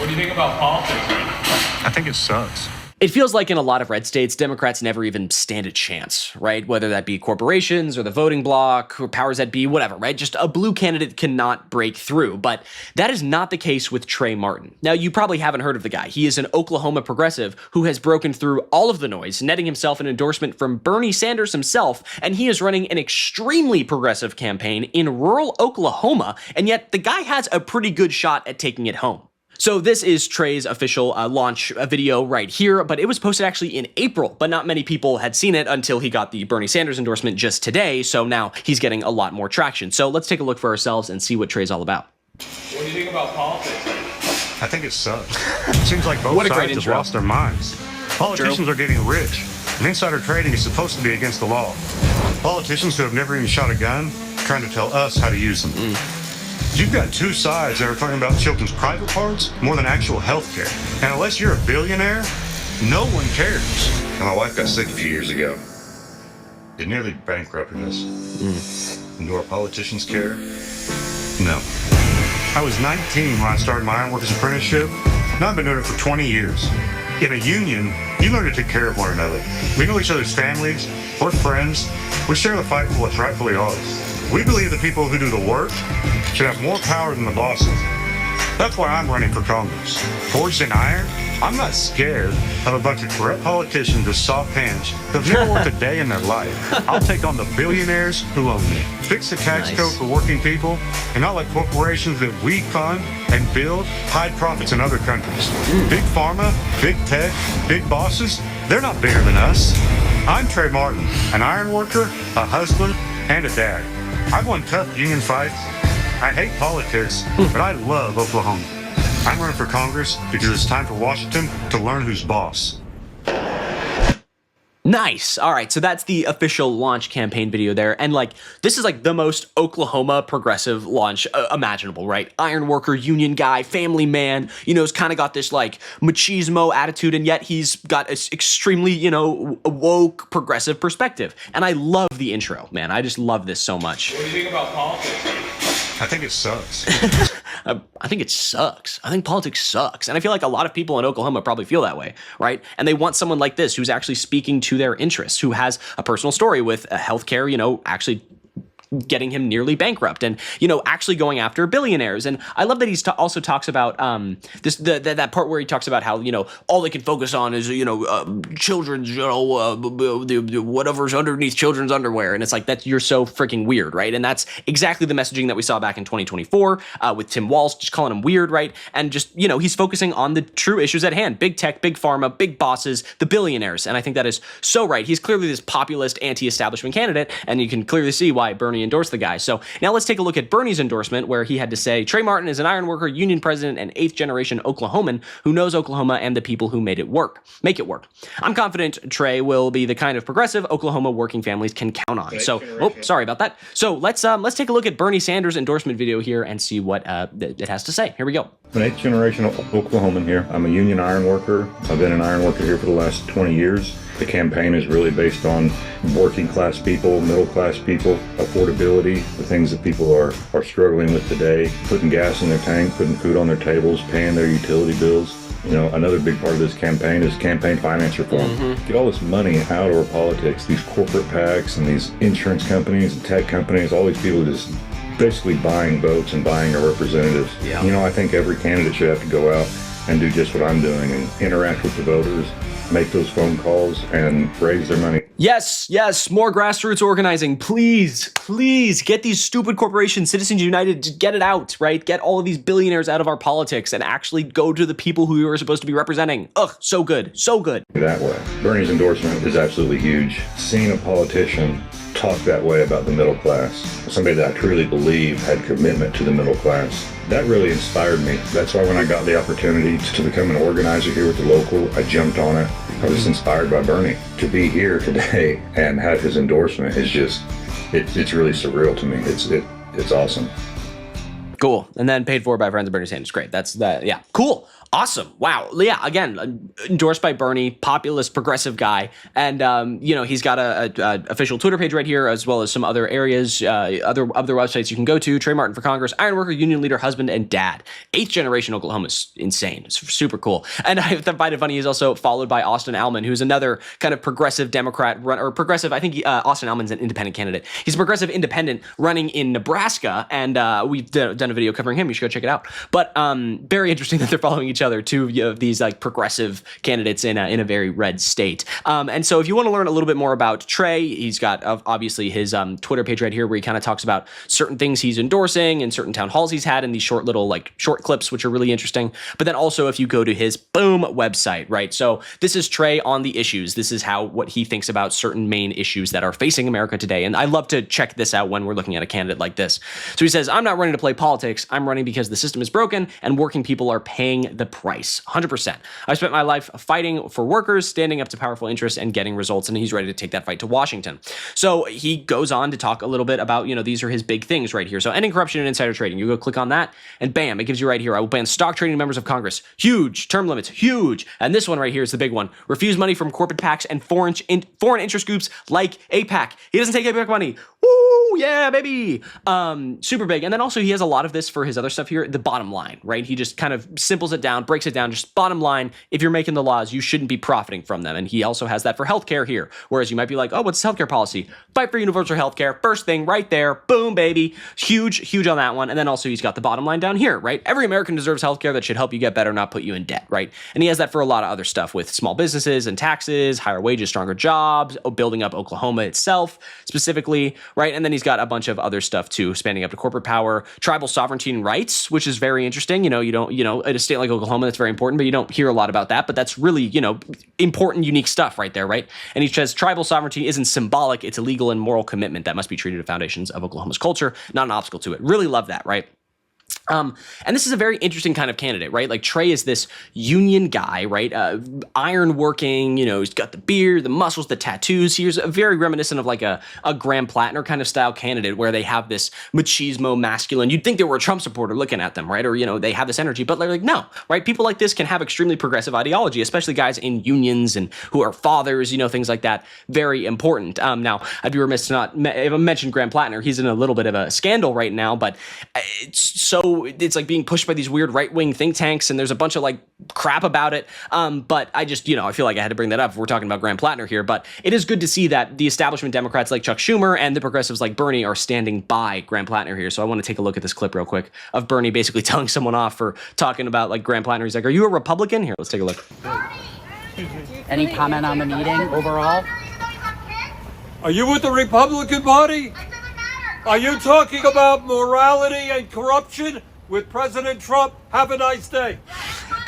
What do you think about politics right now? I think it sucks. It feels like in a lot of red states, Democrats never even stand a chance, right? Whether that be corporations or the voting bloc or powers that be, whatever, right? Just a blue candidate cannot break through. But that is not the case with Trey Martin. Now, you probably haven't heard of the guy. He is an Oklahoma progressive who has broken through all of the noise, netting himself an endorsement from Bernie Sanders himself, and he is running an extremely progressive campaign in rural Oklahoma, and yet the guy has a pretty good shot at taking it home. So this is Trey's official launch video right here, but it was posted actually in April, but not many people had seen it until he got the Bernie Sanders endorsement just today, so now he's getting a lot more traction. So let's take a look for ourselves and see what Trey's all about. What do you think about politics? I think it sucks. It seems like both What a great sides have intro. lost their minds. Politicians are getting rich, and insider trading is supposed to be against the law. Politicians who have never even shot a gun trying to tell us how to use them. You've got two sides that are talking about children's private parts more than actual health care. And unless you're a billionaire, no one cares. And my wife got sick a few years ago. It nearly bankrupted us. And do our politicians care? No. I was 19 when I started my ironworkers apprenticeship. Now I've been doing it for 20 years. In a union, you learn to take care of one another. We know each other's families. We're friends. We share the fight for what's rightfully ours. We believe the people who do the work should have more power than the bosses. That's why I'm running for Congress. Forged in iron, I'm not scared of a bunch of corrupt politicians with soft hands who've never worked a day in their life. I'll take on the billionaires who own me. Fix the tax code for working people, and not let corporations that we fund and build hide profits in other countries. Big pharma, big tech, big bosses, they're not bigger than us. I'm Trey Martin, an iron worker, a hustler, and a dad. I've won tough union fights. I hate politics, but I love Oklahoma. I'm running for Congress because it's time for Washington to learn who's boss. Nice. All right. So that's the official launch campaign video there. And like, this is like the most Oklahoma progressive launch imaginable, right? Iron worker, union guy, family man, you know, has kind of got this like machismo attitude, and yet he's got an extremely, you know, woke progressive perspective. And I love the intro, man. I just love this so much. What do you think about politics? I think it sucks. I think it sucks. I think politics sucks. And I feel like a lot of people in Oklahoma probably feel that way, right? And they want someone like this who's actually speaking to their interests, who has a personal story with healthcare, you know, actually getting him nearly bankrupt, and you know, actually going after billionaires. And I love that he also talks about that part where he talks about how, you know, all they can focus on is, you know, children's, you know, whatever's underneath children's underwear, and it's like, that you're so freaking weird, right? And that's exactly the messaging that we saw back in 2024 with Tim Walz just calling him weird, right? And just, you know, he's focusing on the true issues at hand: big tech, big pharma, big bosses, the billionaires. And I think that is so right. He's clearly this populist, anti-establishment candidate, and you can clearly see why Bernie endorsed the guy. So now let's take a look at Bernie's endorsement, where he had to say, Trey Martin is an ironworker, union president, and 8th generation Oklahoman who knows Oklahoma and the people who make it work. I'm confident Trey will be the kind of progressive Oklahoma working families can count on. So, sorry about that. So let's take a look at Bernie Sanders' endorsement video here and see what it has to say. Here we go. I'm an 8th generation Oklahoman here. I'm a union iron worker. I've been an iron worker here for the last 20 years. The campaign is really based on working class people, middle class people, affordability, the things that people are struggling with today, putting gas in their tank, putting food on their tables, paying their utility bills. You know, another big part of this campaign is campaign finance reform. Get all this money out of our politics, these corporate PACs and these insurance companies and tech companies, all these people just basically buying votes and buying our representatives. Yeah. You know, I think every candidate should have to go out and do just what I'm doing and interact with the voters, make those phone calls, and raise their money. Yes, more grassroots organizing. Please get these stupid corporations, Citizens United, just get it out, right? Get all of these billionaires out of our politics and actually go to the people who you are supposed to be representing. Ugh, so good. That way. Bernie's endorsement is absolutely huge. Seeing a politician talk that way about the middle class, somebody that I truly believe had commitment to the middle class, that really inspired me. That's why when I got the opportunity to become an organizer here with the local, I jumped on it. I was inspired by Bernie. To be here today and have his endorsement is just, it's really surreal to me. It's awesome. Cool. And then paid for by friends of Bernie Sanders. Great. That's that. Yeah. Cool. Awesome. Wow. Yeah. Again, endorsed by Bernie, populist, progressive guy. And, he's got a official Twitter page right here, as well as some other areas, other websites you can go to. Trey Martin for Congress, ironworker, union leader, husband, and dad. 8th generation Oklahoma is insane. It's super cool. And I find it funny, he's also followed by Austin Allman, who's another kind of progressive Democrat or progressive. I think Austin Allman's an independent candidate. He's a progressive independent running in Nebraska. And we've done a video covering him. You should go check it out. But very interesting that they're following each other, two of these like progressive candidates in a very red state. And so if you want to learn a little bit more about Trey, he's got obviously his Twitter page right here where he kind of talks about certain things he's endorsing and certain town halls he's had in these short clips, which are really interesting. But then also if you go to his website, right? So this is Trey on the issues. This is what he thinks about certain main issues that are facing America today. And I love to check this out when we're looking at a candidate like this. So he says, I'm not running to play politics. I'm running because the system is broken and working people are paying the price. 100%. I spent my life fighting for workers, standing up to powerful interests and getting results. And he's ready to take that fight to Washington. So he goes on to talk a little bit about, these are his big things right here. So ending corruption and insider trading. You go click on that and bam, it gives you right here. I will ban stock trading members of Congress. Huge. Term limits. Huge. And this one right here is the big one. Refuse money from corporate PACs and foreign interest groups like APAC. He doesn't take APAC money. Woo, yeah, baby. Super big. And then also he has a lot of this for his other stuff here. The bottom line, right? He just kind of simples it down, breaks it down. Just bottom line, if you're making the laws, you shouldn't be profiting from them. And he also has that for healthcare here. Whereas you might be like, oh, what's healthcare policy? Fight for universal healthcare. First thing right there. Boom, baby. Huge on that one. And then also he's got the bottom line down here, right? Every American deserves healthcare that should help you get better, not put you in debt, right? And he has that for a lot of other stuff with small businesses and taxes, higher wages, stronger jobs, building up Oklahoma itself specifically, right? And then he's got a bunch of other stuff too, expanding up to corporate power, tribal sovereignty and rights, which is very interesting. You don't, in a state like Oklahoma, that's very important, but you don't hear a lot about that. But that's really, important, unique stuff right there, right? And he says tribal sovereignty isn't symbolic, it's a legal and moral commitment that must be treated as foundations of Oklahoma's culture, not an obstacle to it. Really love that, right? And this is a very interesting kind of candidate, right? Like Trey is this union guy, right? Iron working, he's got the beard, the muscles, the tattoos. He's very reminiscent of like a Graham Plattner kind of style candidate where they have this machismo masculine. You'd think they were a Trump supporter looking at them, right? Or, they have this energy, but they're like, no, right? People like this can have extremely progressive ideology, especially guys in unions and who are fathers, things like that. Very important. Now, I'd be remiss to not mention Graham Plattner. He's in a little bit of a scandal right now, but it's like being pushed by these weird right-wing think tanks and there's a bunch of like crap about it. But I just, I feel like I had to bring that up if we're talking about Graham Plattner here, but it is good to see that the establishment Democrats like Chuck Schumer and the progressives like Bernie are standing by Graham Plattner here. So I want to take a look at this clip real quick of Bernie basically telling someone off for talking about like Graham Plattner. He's like, are you a Republican? Here, let's take a look. Any comment on the meeting overall? Are you with the Republican Party? Are you talking about morality and corruption with President Trump? Have a nice day.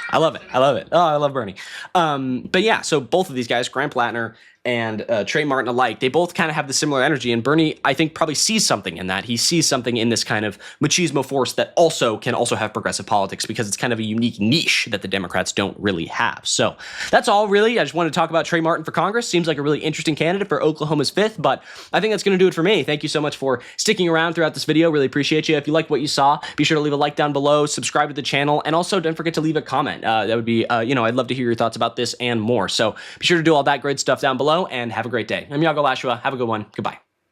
I love it. Oh, I love Bernie. But yeah, so both of these guys, Graham Plattner and Trey Martin alike, they both kind of have the similar energy. And Bernie, I think, probably sees something in that. He sees something in this kind of machismo force that can also have progressive politics because it's kind of a unique niche that the Democrats don't really have. So that's all really. I just wanted to talk about Trey Martin for Congress. Seems like a really interesting candidate for Oklahoma's 5th, but I think that's going to do it for me. Thank you so much for sticking around throughout this video. Really appreciate you. If you liked what you saw, be sure to leave a like down below, subscribe to the channel, and also don't forget to leave a comment. That would be, I'd love to hear your thoughts about this and more. So be sure to do all that great stuff down below and have a great day. I'm Iago Lashua. Have a good one. Goodbye.